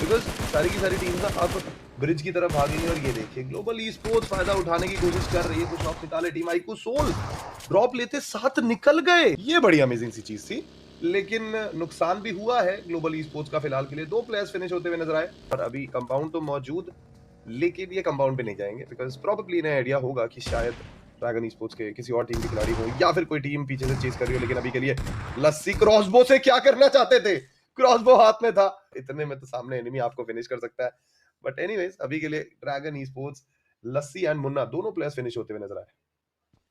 Because सारी की सारी टीम ना अब ब्रिज की तरफ भागेंगी। और ये देखिए ग्लोबल ई स्पोर्ट्स फायदा उठाने की कोशिश कर रही है, कुछ ड्रॉप निकाले टीम आईक्यू सोल, ड्रॉप लेते 7 निकल गए, ये बड़ी अमेजिंग सी चीज थी। लेकिन नुकसान भी हुआ है ग्लोबल ई स्पोर्ट्स का फिलहाल के लिए। 2 प्लेयर्स फिनिश होते हुए नजर आए और अभी कंपाउंड तो मौजूद, लेकिन ये कंपाउंड पे नहीं जाएंगे बिकॉज प्रोबेबली इन्हें आइडिया होगा कि शायद ड्रैगन ई स्पोर्ट्स के किसी और टीम के खिलाड़ी हो या फिर कोई टीम पीछे से चेस कर रही हो। लेकिन अभी के लिए लस्सी क्रॉसबो से क्या करना चाहते थे, क्रॉसबो हाथ में था, इतने में तो सामने एनिमी आपको फिनिश कर सकता है। बट एनीवेज अभी के लिए dragon e sports, lassi and Munna दोनों प्लेयर्स फिनिश होते हुए नजर आए।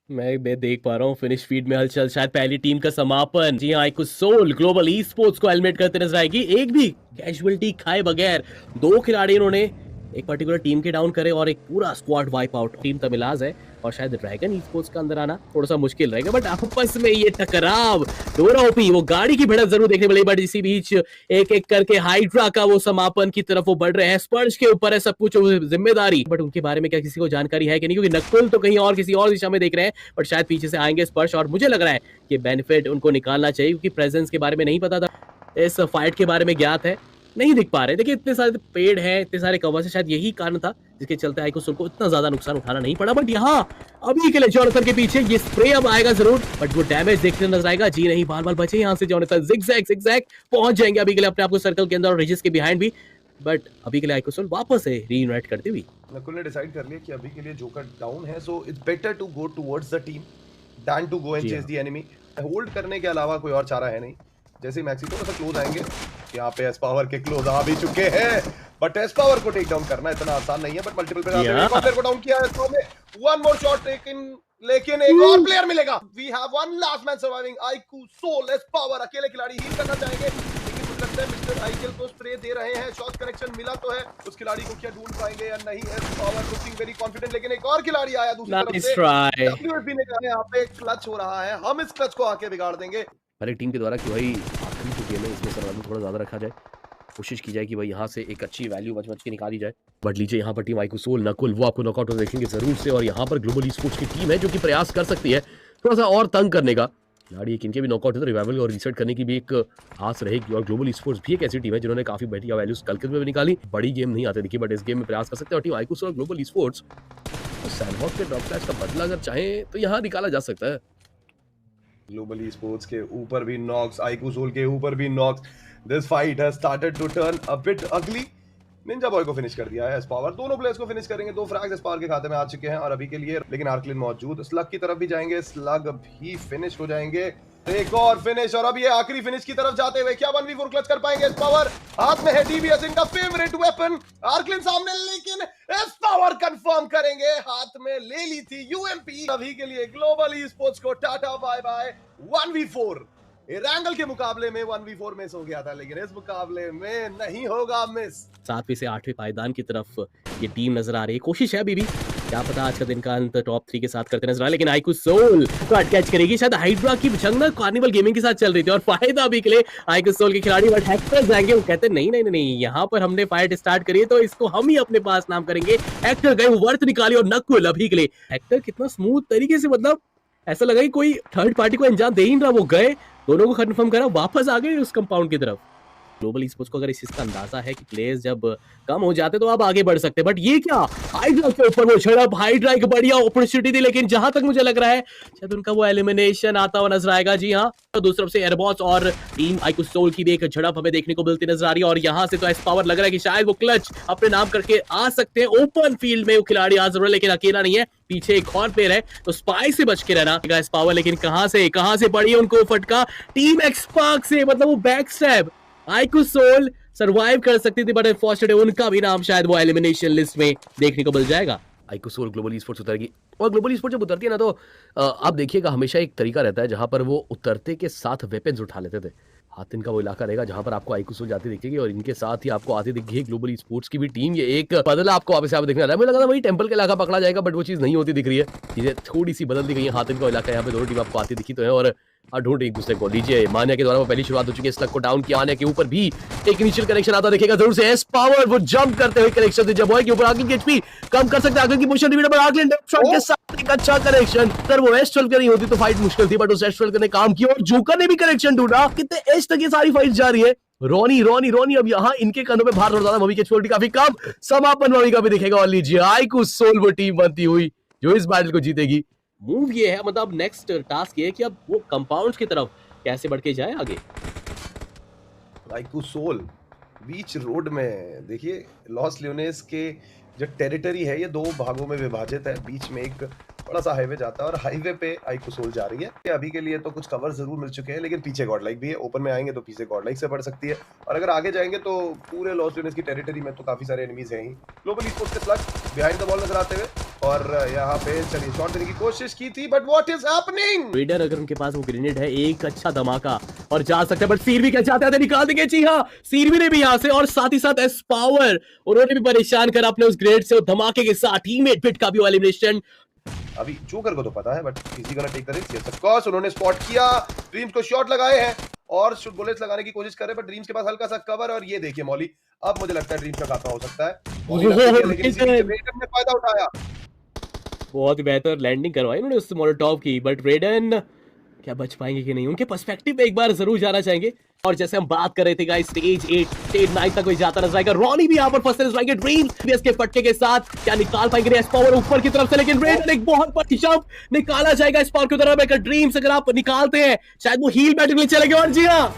मैं देख पा रहा हूँ फिनिश फीड में हलचल, शायद पहली टीम का समापन। जी हाँ, IQ soul global e sports को एलिमिनेट करते नजर आएगी, एक भी कैजुअलिटी खाए बगैर। 2 खिलाड़ी इन्होंने एक पर्टिकुलर टीम के डाउन करे और एक पूरा स्क्वाड वाइप आउट। टीम तमिलाज है और शायद ड्रैगन ई स्पोर्ट्स का अंदर आना थोड़ा सा मुश्किल रहेगा, बट आपस में ये टकराव, दोनों ओपी, वो गाड़ी की भिड़ंत जरूर देखने मिली, बट इसी बीच एक एक करके हाइड्रा का वो समापन की तरफ वो बढ़ रहे हैं। स्पर्श के ऊपर है सब कुछ जिम्मेदारी, बट उनके बारे में क्या किसी को जानकारी है कि नहीं, क्योंकि नकुल तो कहीं और किसी और दिशा में देख रहे हैं, बट शायद पीछे से आएंगे स्पर्श। और मुझे लग रहा है कि बेनिफिट उनको निकालना चाहिए, क्योंकि प्रेजेंस के बारे में नहीं पता था, इस फाइट के बारे में ज्ञात है, नहीं दिख पा रहे। देखिए इतने सारे पेड़ हैं, इतने सारे कवर से, शायद यही कारण था जिसके चलते आईक्यू सोल को इतना ज्यादा नुकसान उठाना नहीं पड़ा। बट यहाँ अभी के लिए जॉनथन के पीछे ये स्प्रे अब आएगा जरूर, बट वो डैमेज देखने नजर आएगा। जी नहीं, बाल बाल बचे यहाँ से जॉनथन, जिगजैग पहुंच जाएंगे अभी के लिए अपने आप को सर्कल के अंदर और रिजिस के बिहाइंड भी। बट अभी के लिए आईक्यू सोल वापस से रीयूनाइट करती हुई। नकुल ने डिसाइड कर लिया कि अभी के लिए जोकर डाउन है, so it's better to go towards the team than to go and chase the enemy. Hold करने के अलावा कोई और चारा है नहीं। जैसे ही मैक्सी थोड़ा सा क्लोज आएंगे, यहाँ पे एस पावर के क्लोज आ भी चुके हैं, बट एस पावर को टेक डाउन करना इतना आसान नहीं है। बट मल्टीपल पे एक और प्लेयर को डाउन किया है एस पावर ने, वन मोर शॉट टेकन, लेकिन एक और प्लेयर मिलेगा। We have one last man surviving, IQ soul, S power अकेले खिलाड़ी हील करना चाहेंगे, लेकिन मुझे लगता है मिस्टर आईकेल को स्प्रे दे रहे हैं। शॉट कनेक्शन मिला तो है, उस खिलाड़ी को क्या ढूंढ पाएंगे या नहीं। S power looking very confident, लेकिन एक और खिलाड़ी आया दूसरी तरफ से। डब्ल्यूएफबी ने कहा यहाँ पे क्लच हो रहा है, हम इस क्लच को आके बिगाड़ देंगे। हर एक टीम के द्वारा कि भाई आखिरी जो गेम है इसमें सर्वाइवल थोड़ा ज्यादा रखा जाए, कोशिश की जाए कि भाई यहाँ से एक अच्छी वैल्यू बच के निकाली जाए। बट लीजिए यहाँ पर टीम आईक्यू सोल, नकुल, वो आपको नॉकआउट देखेंगे जरूर से। और यहाँ पर ग्लोबल ई स्पोर्ट्स की टीम है जो कि प्रयास कर सकती है थोड़ा सा और तंग करने का। खिलाड़ी एक इनके भी नॉकआउट है तो रिवाइवल और रीसेट करने की भी एक आस रहेगी। और ग्लोबल ई स्पोर्ट्स भी एक ऐसी टीम है जिन्होंने काफी बढ़िया वैल्यूज कल के में भी निकाली। बड़ी गेम नहीं आते देखिए, बट इस गेम में प्रयास कर सकते हैं। और टीम आईक्यू सोल और ग्लोबल ई स्पोर्ट्स सैंडहॉक के ड्रॉप क्लैश का बदला अगर चाहे तो यहाँ निकाला जा सकता है। ग्लोबल ई स्पोर्ट्स के ऊपर भी नॉक्स, आईक्यू सोल के ऊपर भी knocks. This fight has started to turn a bit ugly. Ninja boy को फिनिश कर दिया है एस पावर, दोनों प्लेयर्स को फिनिश करेंगे। 2 फ्रैग्स एस पावर के खाते में आ चुके हैं और अभी के लिए, लेकिन आर्कलिन मौजूद। स्लग की तरफ भी जाएंगे, स्लग भी फिनिश हो जाएंगे। एक और फिनिश, और अब ये आखिरी फिनिश की तरफ जाते हुए क्या 1v4 क्लच कर पाएंगे एस पावर। हाथ में है डीबीएस, इनका फेवरेट वेपन। आर्कलिन सामने, लेकिन एस पावर कंफर्म करेंगे, हाथ में ले ली थी यूएमपी। अभी के लिए ग्लोबल ई स्पोर्ट्स को टाटा बाय बाय। 1v4 एरंगल के मुकाबले में 1v4 मिस हो गया था, लेकिन इस मुकाबले में नहीं होगा मिस। 7वीं से 8वीं पायदान की तरफ ये टीम नजर आ रही है, कोशिश है अभी भी, क्या पता आज का दिन का अंत टॉप 3 के साथ करते नजर आ। लेकिन आईक्यू सोल तो कैच करेगी, शायद हाइड्रा की जंग ना कार्निवल गेमिंग के साथ चल रही थी और फायदा अभी के लिए आईक्यू सोल के खिलाड़ी। बट हेक्टर जाएंगे, वो कहते हैं नहीं, यहाँ पर हमने फाइट स्टार्ट करी है तो इसको हम ही अपने पास नाम करेंगे। हेक्टर गए, वर्थ निकाली, और नकुल अभी के लिए हेक्टर कितना स्मूथ तरीके से, मतलब ऐसा लगा कि कोई थर्ड पार्टी को अंजाम दे ही नहीं रहा, वो गए, दोनों को कंफर्म करा, वापस आ गए उस कंपाउंड की तरफ। ग्लोबल ई स्पोर्ट्स को अगर इस चीज का अंदाजा है कि प्लेयर्स जब कम हो जाते तो आप आगे बढ़ सकते हैं, बट ये क्या हाइड्रा के ऊपर वो झड़प, हाइड्रा एक बढ़िया अपॉर्चुनिटी थी, लेकिन जहां तक मुझे लग रहा है शायद उनका वो एलिमिनेशन आता हुआ नजर आएगा। जी हाँ, तो दूसरी तरफ से एयरबॉस और टीम आईक्यू सोल की भी एक झड़प हमें देखने को मिलती नजर आ रही है। और यहाँ से तो एस पावर लग रहा है कि शायद वो क्लच अपने नाम करके आ सकते हैं। ओपन फील्ड में वो खिलाड़ी आ जरूर, लेकिन अकेला नहीं है, पीछे एक और प्लेयर है, तो स्पाई से बच के रहना एस पावर। लेकिन कहां से पड़ी उनको फटका टीम एक्सपार्क से, मतलब वो back stab. IQ soul survive कर सकती थी, बट अनफॉर्चुनेटली उनका भी नाम शायद वो एलिमिनेशन लिस्ट में देखने को मिल जाएगा। IQ soul global e sports उतरेगी, और ग्लोबल ई स्पोर्ट्स जब उतरती है ना तो आप देखिएगा हमेशा एक तरीका रहता है जहां पर वो उतरते के साथ वेपन्स उठा लेते थे। हाथ इनका वो इलाका रहेगा जहां पर आपको आईक्यू सोल जाती दिखेगी, और इनके साथ ही आपको आती दिखेगी ग्लोबल ई स्पोर्ट्स की भी टीम। ये एक बदला आपको वापस यहाँ पे देखने आ रहा है। मुझे लगा था वही टेंपल का इलाका पकड़ा जाएगा, बट वो चीज नहीं होती दिख रही है, चीजें थोड़ी सी बदल दी गई है। हाथ इनका इलाका यहाँ पे दोनों टीम आपको आती दिखी तो है, और ढूंढ एक दूसरे को। लीजिए मान्या के द्वारा वो पहली शुरुआत हो चुकी है, स्लग को डाउन किया, मान्या के ऊपर भी एक इनिशियल कनेक्शन आता दिखेगा जरूर से। एस पावर वो जंप करते हुए कनेक्शन से जब बॉय के ऊपर आगे की एचपी कम कर सकते हैं, आगे की पोजीशन डिवीजन पर आगे शॉट के साथ एक अच्छा कनेक्शन। सर वो एस 12 नहीं होती तो फाइट मुश्किल थी, बट उस एस 12 ने काम किया और जोकर ने भी कनेक्शन ढूंढा। कितने एज तक ये सारी फाइट जा रही है, रोनी रोनी रोनी अब यहाँ इनके कंधों पे भार थोड़ा ज्यादा, मवी की छोटी काफी कम, समापन मवी का भी दिखेगा। और लीजिए आईकू सोल वो टीम बनती हुई जो इस बैटल को जीतेगी। मूव ये है, मतलब नेक्स्ट टास्क ये है कि अब वो कंपाउंड्स की तरफ कैसे बढ़ के जाए आगे। आईकू सोल बीच रोड में देखिए, लॉस लियोनेस के जो टेरिटरी है ये दो भागों में विभाजित है। बीच में एक बड़ा सा हाईवे जाता है और हाईवे पे आईकू सोल जा रही है। अभी के लिए तो कुछ कवर जरूर मिल चुके हैं, लेकिन पीछे गॉडलाइक भी है। ओपन में आएंगे तो पीछे गॉडलाइक से पड़ सकती है, और अगर आगे जाएंगे तो पूरे लॉस लियोनेस की टेरिटरी में तो काफी सारे एनिमीज हैं ही। ग्लोबल स्पोर्ट्स के स्लग बिहाइंड द बॉल नजर आते हुए, और यहाँ पे चलिए शॉट देने की कोशिश की थी, but what is happening. Raider अगर उनके पास वो ग्रेनेड है, एक अच्छा धमाका और जा सकते हैं, बट सीर भी क्या चाहते हैं, निकाल देंगे। जी हाँ, सीर भी ने भी यहाँ से, और साथ ही साथ एस पावर उन्होंने भी परेशान करा अपने उस ग्रेनेड से, धमाके के साथ टीममेट पिट का भी एलिमिनेशन। अभी जोकर को तो पता है, बट किसी का take the risk. Yes of course, उन्होंने स्पॉट किया, ड्रीम्स को शॉट लगाए हैं और शूट बुलेट्स लगाने की कोशिश कर रहे हैं, बट ड्रीम्स के पास हल्का सा कवर। और ये देखिए मौली, अब मुझे लगता है ड्रीम्स का खात्मा हो सकता है। मौली लेकिन इसी बीच रेडन ने फायदा उठाया। बहुत ही बेहतर लैंडिंग करवाई उन्होंने उस मोलोटॉव की, बट रेडन क्या बच पाएंगे कि नहीं, उनके पर्सपेक्टिव में एक बार जरूर जाना चाहेंगे। और जैसे हम बात कर रहे थे गाइस, स्टेज 8 स्टेज 9 तक कोई जाता नजर आएगा। रॉनी भी यहाँ पर फंसते नजर आएंगे। ड्रीम्स के फटके के साथ क्या निकाल पाएंगे एस पावर ऊपर की तरफ से, लेकिन रेडन एक बहुत बड़ी शॉट निकाला जाएगा एस पावर की तरफ। ड्रीम्स अगर आप निकालते हैं शायद वो हील बैटल में चलेंगे। और जी हाँ,